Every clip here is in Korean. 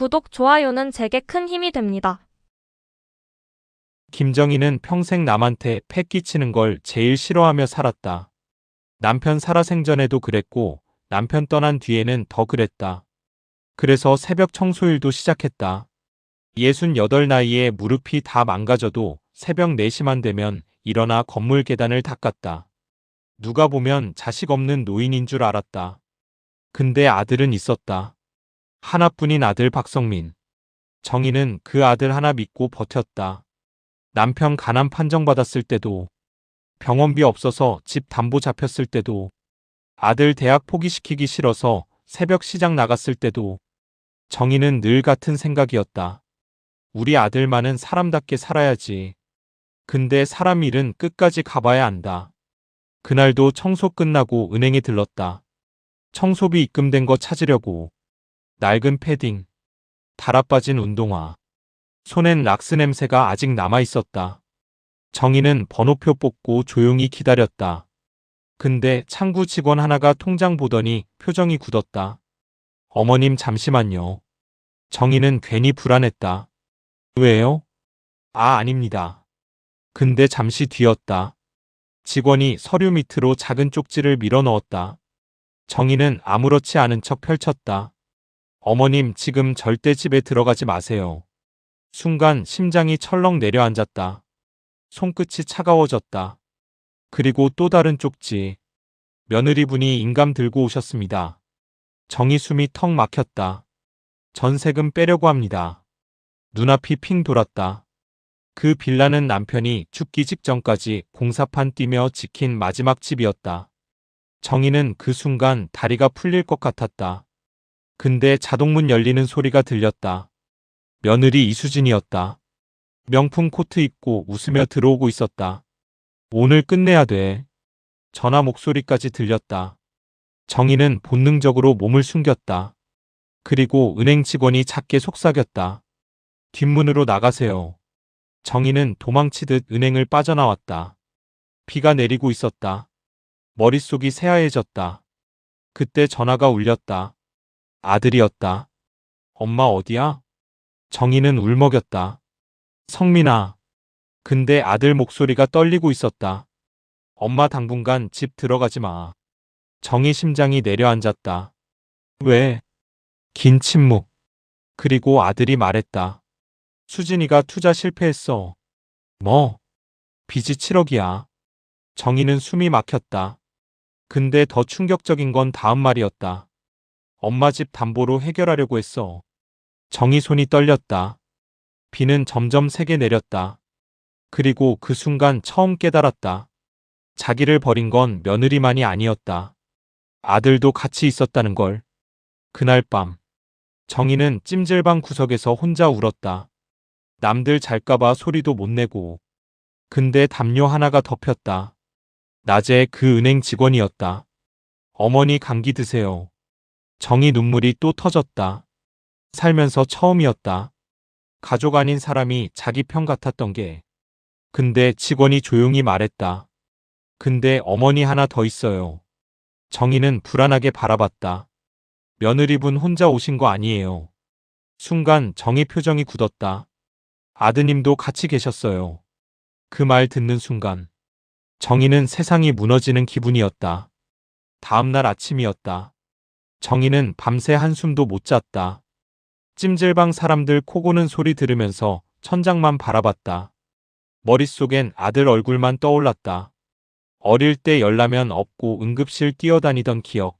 구독, 좋아요는 제게 큰 힘이 됩니다. 김정희는 평생 남한테 패 끼치는 걸 제일 싫어하며 살았다. 남편 살아생전에도 그랬고 남편 떠난 뒤에는 더 그랬다. 그래서 새벽 청소일도 시작했다. 68 나이에 무릎이 다 망가져도 새벽 4시만 되면 일어나 건물 계단을 닦았다. 누가 보면 자식 없는 노인인 줄 알았다. 근데 아들은 있었다. 하나뿐인 아들 박성민. 정희는 그 아들 하나 믿고 버텼다. 남편 가난 판정받았을 때도, 병원비 없어서 집 담보 잡혔을 때도, 아들 대학 포기시키기 싫어서 새벽 시장 나갔을 때도 정희는 늘 같은 생각이었다. 우리 아들만은 사람답게 살아야지. 근데 사람 일은 끝까지 가봐야 안다. 그날도 청소 끝나고 은행에 들렀다. 청소비 입금된 거 찾으려고. 낡은 패딩, 달아빠진 운동화, 손엔 락스 냄새가 아직 남아있었다. 정희는 번호표 뽑고 조용히 기다렸다. 근데 창구 직원 하나가 통장 보더니 표정이 굳었다. 어머님 잠시만요. 정희는 괜히 불안했다. 왜요? 아닙니다. 근데 잠시 뒤였다. 직원이 서류 밑으로 작은 쪽지를 밀어 넣었다. 정희는 아무렇지 않은 척 펼쳤다. 어머님 지금 절대 집에 들어가지 마세요. 순간 심장이 철렁 내려앉았다. 손끝이 차가워졌다. 그리고 또 다른 쪽지. 며느리분이 인감 들고 오셨습니다. 정희 숨이 턱 막혔다. 전세금 빼려고 합니다. 눈앞이 핑 돌았다. 그 빌라는 남편이 죽기 직전까지 공사판 뛰며 지킨 마지막 집이었다. 정희는 그 순간 다리가 풀릴 것 같았다. 근데 자동문 열리는 소리가 들렸다. 며느리 이수진이었다. 명품 코트 입고 웃으며 들어오고 있었다. 오늘 끝내야 돼. 전화 목소리까지 들렸다. 정희는 본능적으로 몸을 숨겼다. 그리고 은행 직원이 작게 속삭였다. 뒷문으로 나가세요. 정희는 도망치듯 은행을 빠져나왔다. 비가 내리고 있었다. 머릿속이 새하얘졌다. 그때 전화가 울렸다. 아들이었다. 엄마 어디야? 정희는 울먹였다. 성민아. 근데 아들 목소리가 떨리고 있었다. 엄마 당분간 집 들어가지 마. 정희 심장이 내려앉았다. 왜? 긴 침묵. 그리고 아들이 말했다. 수진이가 투자 실패했어. 뭐? 빚이 7억이야. 정희는 숨이 막혔다. 근데 더 충격적인 건 다음 말이었다. 엄마 집 담보로 해결하려고 했어. 정희 손이 떨렸다. 비는 점점 세게 내렸다. 그리고 그 순간 처음 깨달았다. 자기를 버린 건 며느리만이 아니었다. 아들도 같이 있었다는 걸. 그날 밤 정희는 찜질방 구석에서 혼자 울었다. 남들 잘까봐 소리도 못 내고. 근데 담요 하나가 덮였다. 낮에 그 은행 직원이었다. 어머니 감기 드세요. 정희 눈물이 또 터졌다. 살면서 처음이었다. 가족 아닌 사람이 자기 편 같았던 게. 근데 직원이 조용히 말했다. 근데 어머니 하나 더 있어요. 정희는 불안하게 바라봤다. 며느리분 혼자 오신 거 아니에요. 순간 정희 표정이 굳었다. 아드님도 같이 계셨어요. 그 말 듣는 순간 정희는 세상이 무너지는 기분이었다. 다음날 아침이었다. 정희는 밤새 한숨도 못 잤다. 찜질방 사람들 코 고는 소리 들으면서 천장만 바라봤다. 머릿속엔 아들 얼굴만 떠올랐다. 어릴 때 열라면 없고 응급실 뛰어다니던 기억.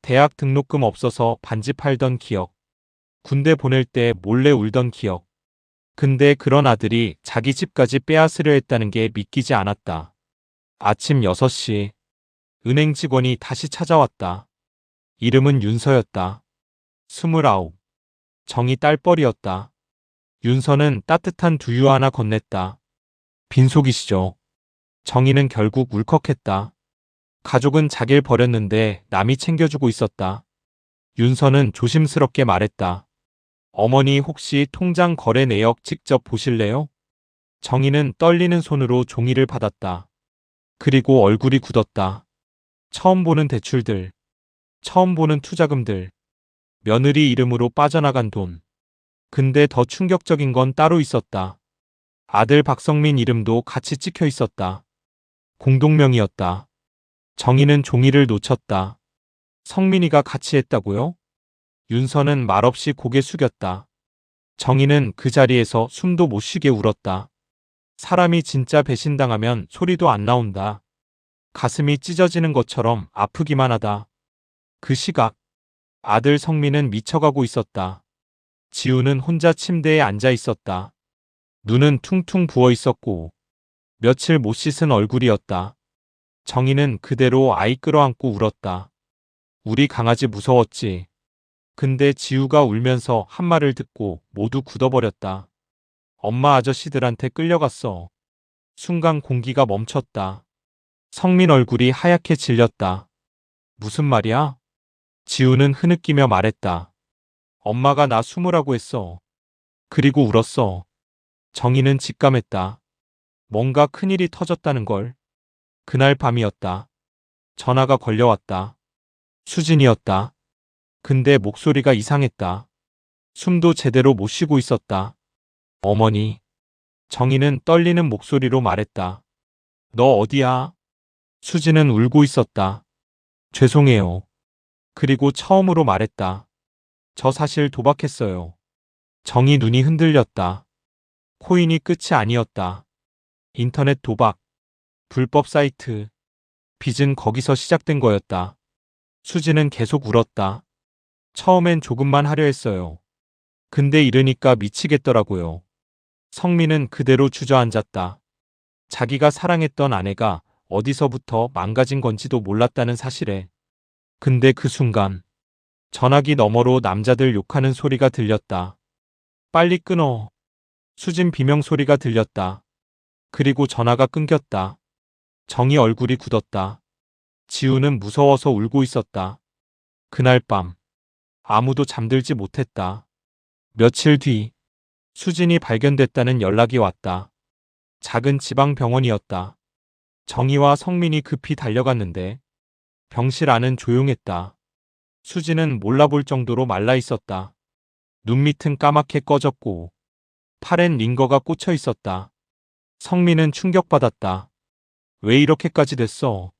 대학 등록금 없어서 반지 팔던 기억. 군대 보낼 때 몰래 울던 기억. 근데 그런 아들이 자기 집까지 빼앗으려 했다는 게 믿기지 않았다. 아침 6시. 은행 직원이 다시 찾아왔다. 이름은 윤서였다. 29. 정희 딸뻘이었다. 윤서는 따뜻한 두유 하나 건넸다. 빈속이시죠. 정희는 결국 울컥했다. 가족은 자길 버렸는데 남이 챙겨주고 있었다. 윤서는 조심스럽게 말했다. 어머니 혹시 통장 거래 내역 직접 보실래요? 정희는 떨리는 손으로 종이를 받았다. 그리고 얼굴이 굳었다. 처음 보는 대출들, 처음 보는 투자금들, 며느리 이름으로 빠져나간 돈. 근데 더 충격적인 건 따로 있었다. 아들 박성민 이름도 같이 찍혀 있었다. 공동명의였다. 정희는 종이를 놓쳤다. 성민이가 같이 했다고요? 윤서는 말없이 고개 숙였다. 정희는 그 자리에서 숨도 못 쉬게 울었다. 사람이 진짜 배신당하면 소리도 안 나온다. 가슴이 찢어지는 것처럼 아프기만 하다. 그 시각, 아들 성민은 미쳐가고 있었다. 지우는 혼자 침대에 앉아 있었다. 눈은 퉁퉁 부어 있었고, 며칠 못 씻은 얼굴이었다. 정희는 그대로 아이 끌어안고 울었다. 우리 강아지 무서웠지. 근데 지우가 울면서 한 말을 듣고 모두 굳어버렸다. 엄마 아저씨들한테 끌려갔어. 순간 공기가 멈췄다. 성민 얼굴이 하얗게 질렸다. 무슨 말이야? 지우는 흐느끼며 말했다. 엄마가 나 숨으라고 했어. 그리고 울었어. 정희는 직감했다. 뭔가 큰일이 터졌다는 걸. 그날 밤이었다. 전화가 걸려왔다. 수진이었다. 근데 목소리가 이상했다. 숨도 제대로 못 쉬고 있었다. 어머니. 정희는 떨리는 목소리로 말했다. 너 어디야? 수진은 울고 있었다. 죄송해요. 그리고 처음으로 말했다. 저 사실 도박했어요. 정희 눈이 흔들렸다. 코인이 끝이 아니었다. 인터넷 도박, 불법 사이트, 빚은 거기서 시작된 거였다. 수진은 계속 울었다. 처음엔 조금만 하려 했어요. 근데 이러니까 미치겠더라고요. 성민은 그대로 주저앉았다. 자기가 사랑했던 아내가 어디서부터 망가진 건지도 몰랐다는 사실에. 근데 그 순간 전화기 너머로 남자들 욕하는 소리가 들렸다. 빨리 끊어. 수진 비명 소리가 들렸다. 그리고 전화가 끊겼다. 정희 얼굴이 굳었다. 지우는 무서워서 울고 있었다. 그날 밤 아무도 잠들지 못했다. 며칠 뒤 수진이 발견됐다는 연락이 왔다. 작은 지방 병원이었다. 정희와 성민이 급히 달려갔는데 병실 안은 조용했다. 수진은 몰라볼 정도로 말라 있었다. 눈 밑은 까맣게 꺼졌고 팔엔 링거가 꽂혀 있었다. 성민은 충격받았다. 왜 이렇게까지 됐어?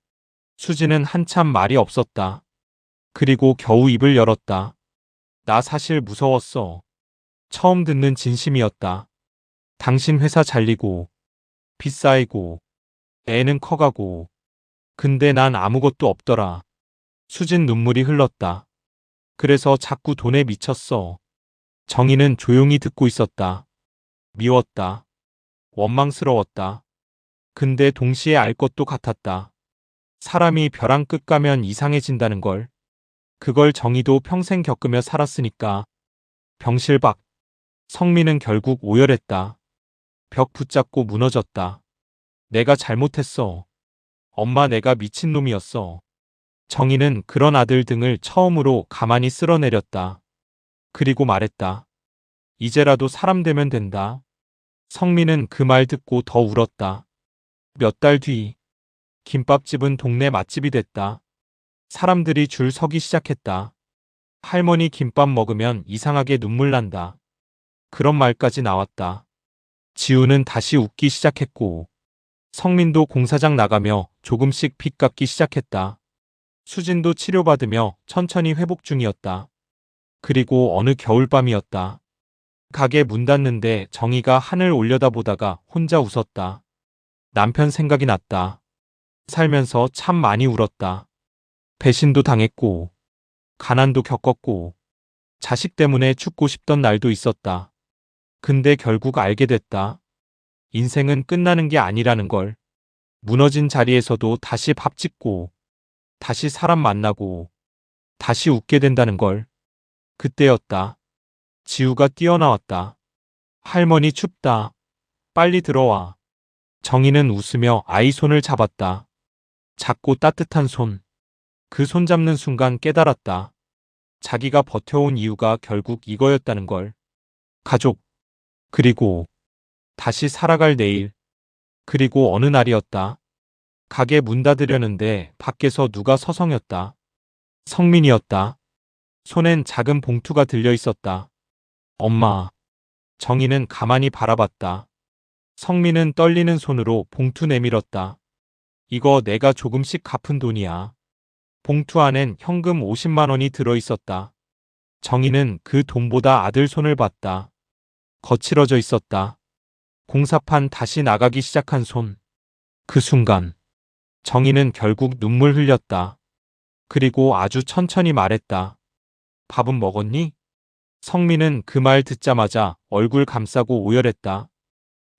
수진은 한참 말이 없었다. 그리고 겨우 입을 열었다. 나 사실 무서웠어. 처음 듣는 진심이었다. 당신 회사 잘리고 빚 쌓이고 애는 커가고 근데 난 아무것도 없더라. 수진 눈물이 흘렀다. 그래서 자꾸 돈에 미쳤어. 정희는 조용히 듣고 있었다. 미웠다. 원망스러웠다. 근데 동시에 알 것도 같았다. 사람이 벼랑 끝 가면 이상해진다는 걸. 그걸 정희도 평생 겪으며 살았으니까. 병실 밖. 성민은 결국 오열했다. 벽 붙잡고 무너졌다. 내가 잘못했어. 엄마 내가 미친놈이었어. 정희는 그런 아들 등을 처음으로 가만히 쓸어내렸다. 그리고 말했다. 이제라도 사람 되면 된다. 성민은 그 말 듣고 더 울었다. 몇 달 뒤, 김밥집은 동네 맛집이 됐다. 사람들이 줄 서기 시작했다. 할머니 김밥 먹으면 이상하게 눈물 난다. 그런 말까지 나왔다. 지우는 다시 웃기 시작했고, 성민도 공사장 나가며 조금씩 빚 갚기 시작했다. 수진도 치료받으며 천천히 회복 중이었다. 그리고 어느 겨울밤이었다. 가게 문 닫는데 정희가 하늘 올려다보다가 혼자 웃었다. 남편 생각이 났다. 살면서 참 많이 울었다. 배신도 당했고, 가난도 겪었고, 자식 때문에 죽고 싶던 날도 있었다. 근데 결국 알게 됐다. 인생은 끝나는 게 아니라는 걸. 무너진 자리에서도 다시 밥 짓고, 다시 사람 만나고, 다시 웃게 된다는 걸. 그때였다. 지우가 뛰어나왔다. 할머니 춥다. 빨리 들어와. 정희는 웃으며 아이 손을 잡았다. 작고 따뜻한 손. 그 손 잡는 순간 깨달았다. 자기가 버텨온 이유가 결국 이거였다는 걸. 가족. 그리고 다시 살아갈 내일. 그리고 어느 날이었다. 가게 문 닫으려는데 밖에서 누가 서성였다. 성민이었다. 손엔 작은 봉투가 들려 있었다. 엄마, 정희는 가만히 바라봤다. 성민은 떨리는 손으로 봉투 내밀었다. 이거 내가 조금씩 갚은 돈이야. 봉투 안엔 현금 50만 원이 들어있었다. 정희는 그 돈보다 아들 손을 봤다. 거칠어져 있었다. 공사판 다시 나가기 시작한 손. 그 순간 정희는 결국 눈물 흘렸다. 그리고 아주 천천히 말했다. 밥은 먹었니? 성민은 그 말 듣자마자 얼굴 감싸고 오열했다.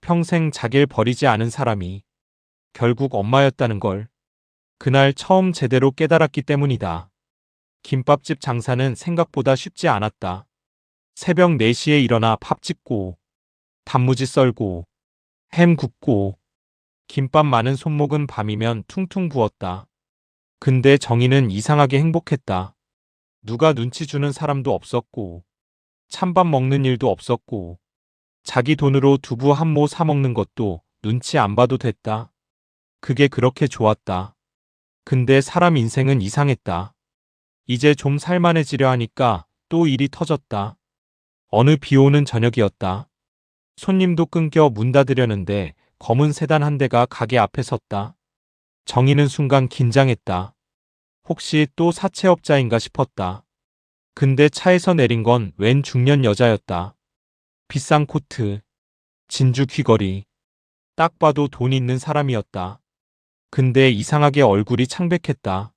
평생 자기를 버리지 않은 사람이 결국 엄마였다는 걸 그날 처음 제대로 깨달았기 때문이다. 김밥집 장사는 생각보다 쉽지 않았다. 새벽 4시에 일어나 밥 짓고 단무지 썰고 햄 굽고 김밥 많은 손목은 밤이면 퉁퉁 부었다. 근데 정희는 이상하게 행복했다. 누가 눈치 주는 사람도 없었고 찬밥 먹는 일도 없었고 자기 돈으로 두부 한 모 사 먹는 것도 눈치 안 봐도 됐다. 그게 그렇게 좋았다. 근데 사람 인생은 이상했다. 이제 좀 살만해지려 하니까 또 일이 터졌다. 어느 비 오는 저녁이었다. 손님도 끊겨 문 닫으려는데 검은 세단 한 대가 가게 앞에 섰다. 정희는 순간 긴장했다. 혹시 또 사채업자인가 싶었다. 근데 차에서 내린 건 웬 중년 여자였다. 비싼 코트, 진주 귀걸이. 딱 봐도 돈 있는 사람이었다. 근데 이상하게 얼굴이 창백했다.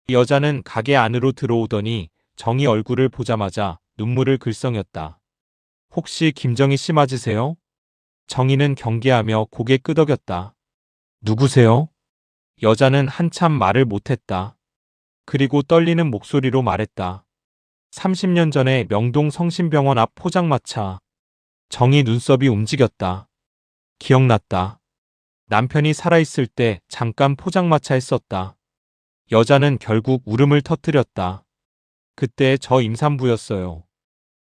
여자는 가게 안으로 들어오더니 정희 얼굴을 보자마자 눈물을 글썽였다. 혹시 김정희 씨 맞으세요? 정희는 경계하며 고개 끄덕였다. 누구세요? 여자는 한참 말을 못했다. 그리고 떨리는 목소리로 말했다. 30년 전에 명동 성심병원 앞 포장마차. 정희 눈썹이 움직였다. 기억났다. 남편이 살아있을 때 잠깐 포장마차 했었다. 여자는 결국 울음을 터뜨렸다. 그때 저 임산부였어요.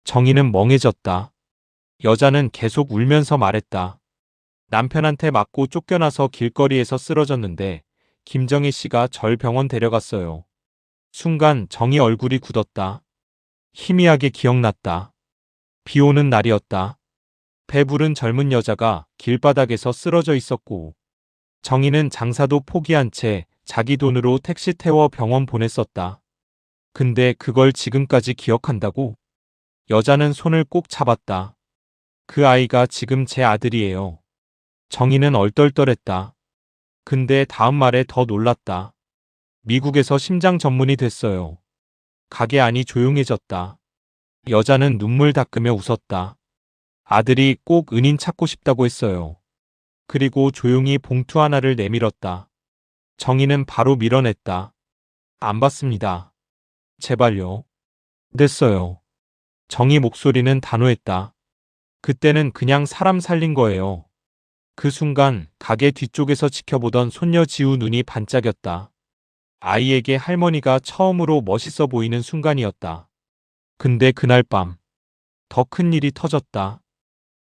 정희는 멍해졌다. 여자는 계속 울면서 말했다. 남편한테 맞고 쫓겨나서 길거리에서 쓰러졌는데 김정희 씨가 절 병원 데려갔어요. 순간 정희 얼굴이 굳었다. 희미하게 기억났다. 비 오는 날이었다. 배부른 젊은 여자가 길바닥에서 쓰러져 있었고 정희는 장사도 포기한 채 자기 돈으로 택시 태워 병원 보냈었다. 근데 그걸 지금까지 기억한다고? 여자는 손을 꼭 잡았다. 그 아이가 지금 제 아들이에요. 정희는 얼떨떨했다. 근데 다음 말에 더 놀랐다. 미국에서 심장 전문의 됐어요. 가게 안이 조용해졌다. 여자는 눈물 닦으며 웃었다. 아들이 꼭 은인 찾고 싶다고 했어요. 그리고 조용히 봉투 하나를 내밀었다. 정희는 바로 밀어냈다. 안 받습니다. 제발요. 됐어요. 정희 목소리는 단호했다. 그때는 그냥 사람 살린 거예요. 그 순간 가게 뒤쪽에서 지켜보던 손녀 지우 눈이 반짝였다. 아이에게 할머니가 처음으로 멋있어 보이는 순간이었다. 근데 그날 밤 더 큰 일이 터졌다.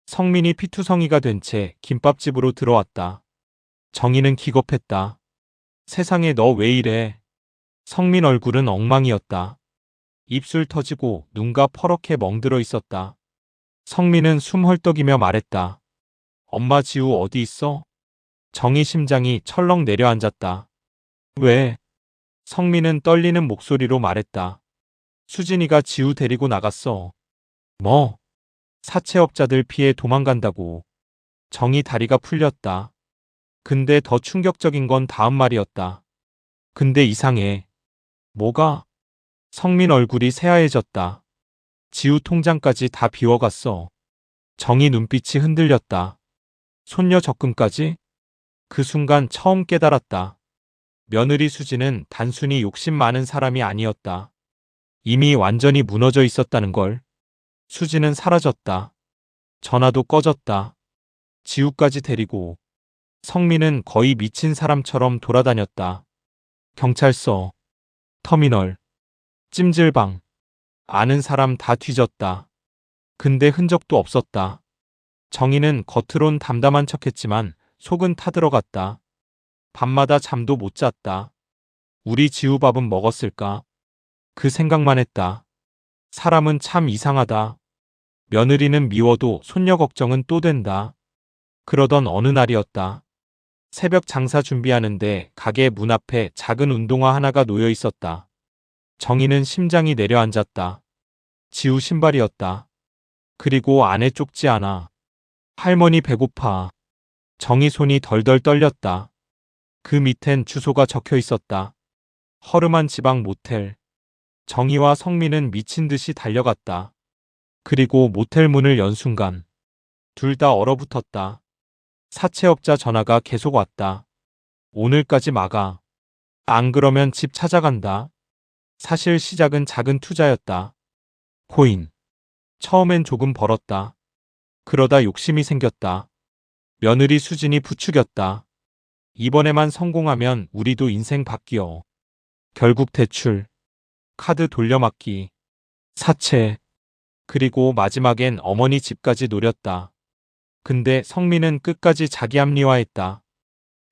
성민이 피투성이가 된 채 김밥집으로 들어왔다. 정희는 기겁했다. 세상에 너 왜 이래? 성민 얼굴은 엉망이었다. 입술 터지고 눈가 퍼렇게 멍들어 있었다. 성민은 숨 헐떡이며 말했다. 엄마 지우 어디 있어? 정희 심장이 철렁 내려앉았다. 왜? 성민은 떨리는 목소리로 말했다. 수진이가 지우 데리고 나갔어. 뭐? 사채업자들 피해 도망간다고. 정희 다리가 풀렸다. 근데 더 충격적인 건 다음 말이었다. 근데 이상해. 뭐가? 성민 얼굴이 새하얘졌다. 지우 통장까지 다 비워갔어. 정희 눈빛이 흔들렸다. 손녀 적금까지? 그 순간 처음 깨달았다. 며느리 수지는 단순히 욕심 많은 사람이 아니었다. 이미 완전히 무너져 있었다는 걸. 수지는 사라졌다. 전화도 꺼졌다. 지우까지 데리고. 성민은 거의 미친 사람처럼 돌아다녔다. 경찰서, 터미널, 찜질방. 아는 사람 다 뒤졌다. 근데 흔적도 없었다. 정희는 겉으론 담담한 척했지만 속은 타들어갔다. 밤마다 잠도 못 잤다. 우리 지우 밥은 먹었을까? 그 생각만 했다. 사람은 참 이상하다. 며느리는 미워도 손녀 걱정은 또 된다. 그러던 어느 날이었다. 새벽 장사 준비하는데 가게 문 앞에 작은 운동화 하나가 놓여 있었다. 정희는 심장이 내려앉았다. 지우 신발이었다. 그리고 안에 좁지 않아. 할머니 배고파. 정희 손이 덜덜 떨렸다. 그 밑엔 주소가 적혀 있었다. 허름한 지방 모텔. 정희와 성민은 미친 듯이 달려갔다. 그리고 모텔 문을 연 순간 둘 다 얼어붙었다. 사채업자 전화가 계속 왔다. 오늘까지 막아. 안 그러면 집 찾아간다. 사실 시작은 작은 투자였다. 코인. 처음엔 조금 벌었다. 그러다 욕심이 생겼다. 며느리 수진이 부추겼다. 이번에만 성공하면 우리도 인생 바뀌어. 결국 대출, 카드 돌려막기, 사채, 그리고 마지막엔 어머니 집까지 노렸다. 근데 성민은 끝까지 자기 합리화했다.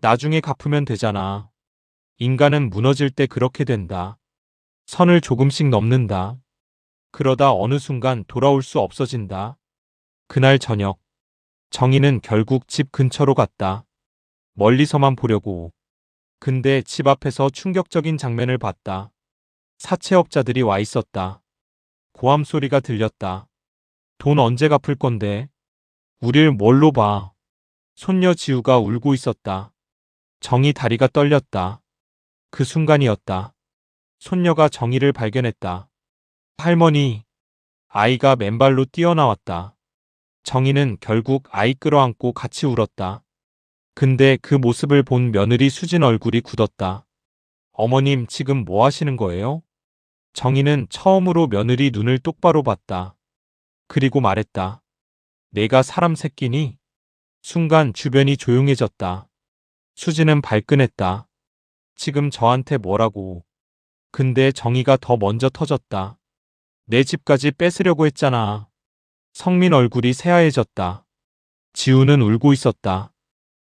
나중에 갚으면 되잖아. 인간은 무너질 때 그렇게 된다. 선을 조금씩 넘는다. 그러다 어느 순간 돌아올 수 없어진다. 그날 저녁, 정희는 결국 집 근처로 갔다. 멀리서만 보려고. 근데 집 앞에서 충격적인 장면을 봤다. 사채업자들이 와 있었다. 고함 소리가 들렸다. 돈 언제 갚을 건데? 우릴 뭘로 봐? 손녀 지우가 울고 있었다. 정희 다리가 떨렸다. 그 순간이었다. 손녀가 정희를 발견했다. 할머니. 아이가 맨발로 뛰어나왔다. 정희는 결국 아이 끌어안고 같이 울었다. 근데 그 모습을 본 며느리 수진 얼굴이 굳었다. 어머님 지금 뭐 하시는 거예요? 정희는 처음으로 며느리 눈을 똑바로 봤다. 그리고 말했다. 내가 사람 새끼니? 순간 주변이 조용해졌다. 수진은 발끈했다. 지금 저한테 뭐라고. 근데 정희가 더 먼저 터졌다. 내 집까지 뺏으려고 했잖아. 성민 얼굴이 새하얘졌다. 지우는 울고 있었다.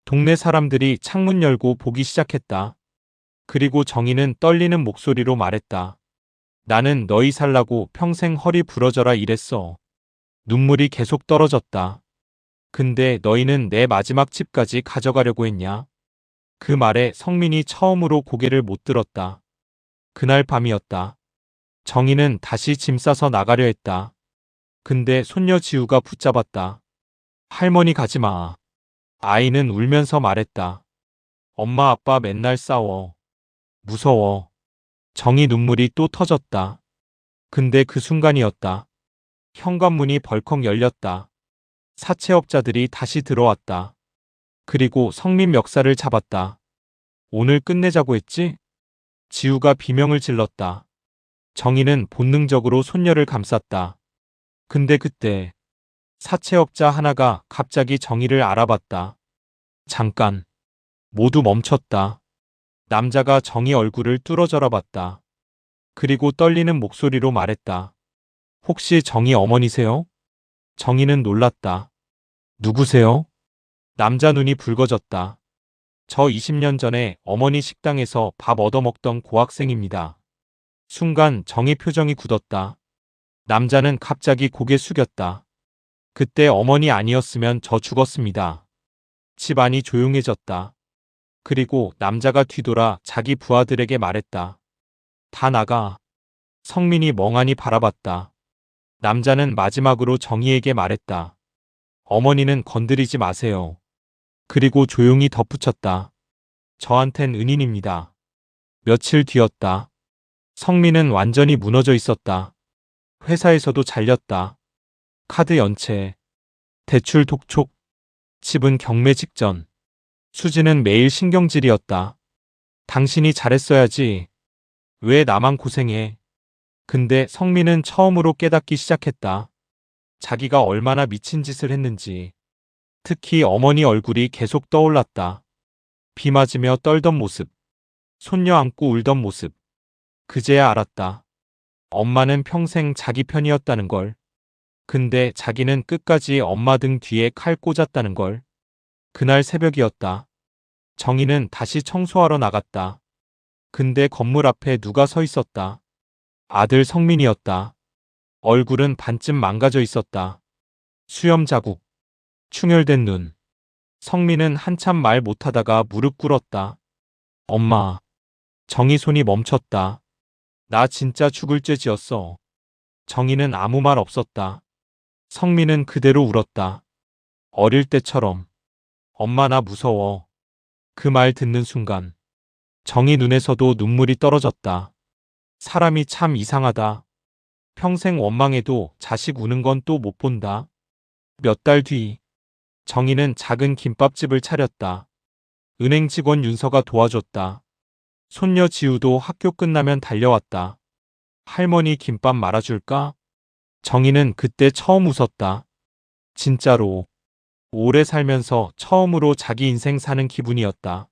동네 사람들이 창문 열고 보기 시작했다. 그리고 정희는 떨리는 목소리로 말했다. 나는 너희 살라고 평생 허리 부러져라 이랬어. 눈물이 계속 떨어졌다. 근데 너희는 내 마지막 집까지 가져가려고 했냐? 그 말에 성민이 처음으로 고개를 못 들었다. 그날 밤이었다. 정희는 다시 짐 싸서 나가려 했다. 근데 손녀 지우가 붙잡았다. 할머니 가지 마. 아이는 울면서 말했다. 엄마 아빠 맨날 싸워. 무서워. 정희 눈물이 또 터졌다. 근데 그 순간이었다. 현관문이 벌컥 열렸다. 사채업자들이 다시 들어왔다. 그리고 성민 멱살을 잡았다. 오늘 끝내자고 했지? 지우가 비명을 질렀다. 정희는 본능적으로 손녀를 감쌌다. 근데 그때 사채업자 하나가 갑자기 정희를 알아봤다. 잠깐. 모두 멈췄다. 남자가 정희 얼굴을 뚫어져라 봤다. 그리고 떨리는 목소리로 말했다. 혹시 정희 어머니세요? 정희는 놀랐다. 누구세요? 남자 눈이 붉어졌다. 저 20년 전에 어머니 식당에서 밥 얻어먹던 고학생입니다. 순간 정희 표정이 굳었다. 남자는 갑자기 고개 숙였다. 그때 어머니 아니었으면 저 죽었습니다. 집안이 조용해졌다. 그리고 남자가 뒤돌아 자기 부하들에게 말했다. 다 나가. 성민이 멍하니 바라봤다. 남자는 마지막으로 정희에게 말했다. 어머니는 건드리지 마세요. 그리고 조용히 덧붙였다. 저한텐 은인입니다. 며칠 뒤였다. 성민은 완전히 무너져 있었다. 회사에서도 잘렸다. 카드 연체, 대출 독촉, 집은 경매 직전. 수지는 매일 신경질이었다. 당신이 잘했어야지. 왜 나만 고생해? 근데 성민은 처음으로 깨닫기 시작했다. 자기가 얼마나 미친 짓을 했는지. 특히 어머니 얼굴이 계속 떠올랐다. 비 맞으며 떨던 모습. 손녀 안고 울던 모습. 그제야 알았다. 엄마는 평생 자기 편이었다는 걸. 근데 자기는 끝까지 엄마 등 뒤에 칼 꽂았다는 걸. 그날 새벽이었다. 정희는 다시 청소하러 나갔다. 근데 건물 앞에 누가 서 있었다. 아들 성민이었다. 얼굴은 반쯤 망가져 있었다. 수염 자국, 충혈된 눈. 성민은 한참 말 못하다가 무릎 꿇었다. 엄마. 정희 손이 멈췄다. 나 진짜 죽을 죄 지었어. 정희는 아무 말 없었다. 성민은 그대로 울었다. 어릴 때처럼. 엄마 나 무서워. 그 말 듣는 순간 정희 눈에서도 눈물이 떨어졌다. 사람이 참 이상하다. 평생 원망해도 자식 우는 건 또 못 본다. 몇 달 뒤 정희는 작은 김밥집을 차렸다. 은행 직원 윤서가 도와줬다. 손녀 지우도 학교 끝나면 달려왔다. 할머니 김밥 말아줄까? 정희는 그때 처음 웃었다. 진짜로 오래 살면서 처음으로 자기 인생 사는 기분이었다.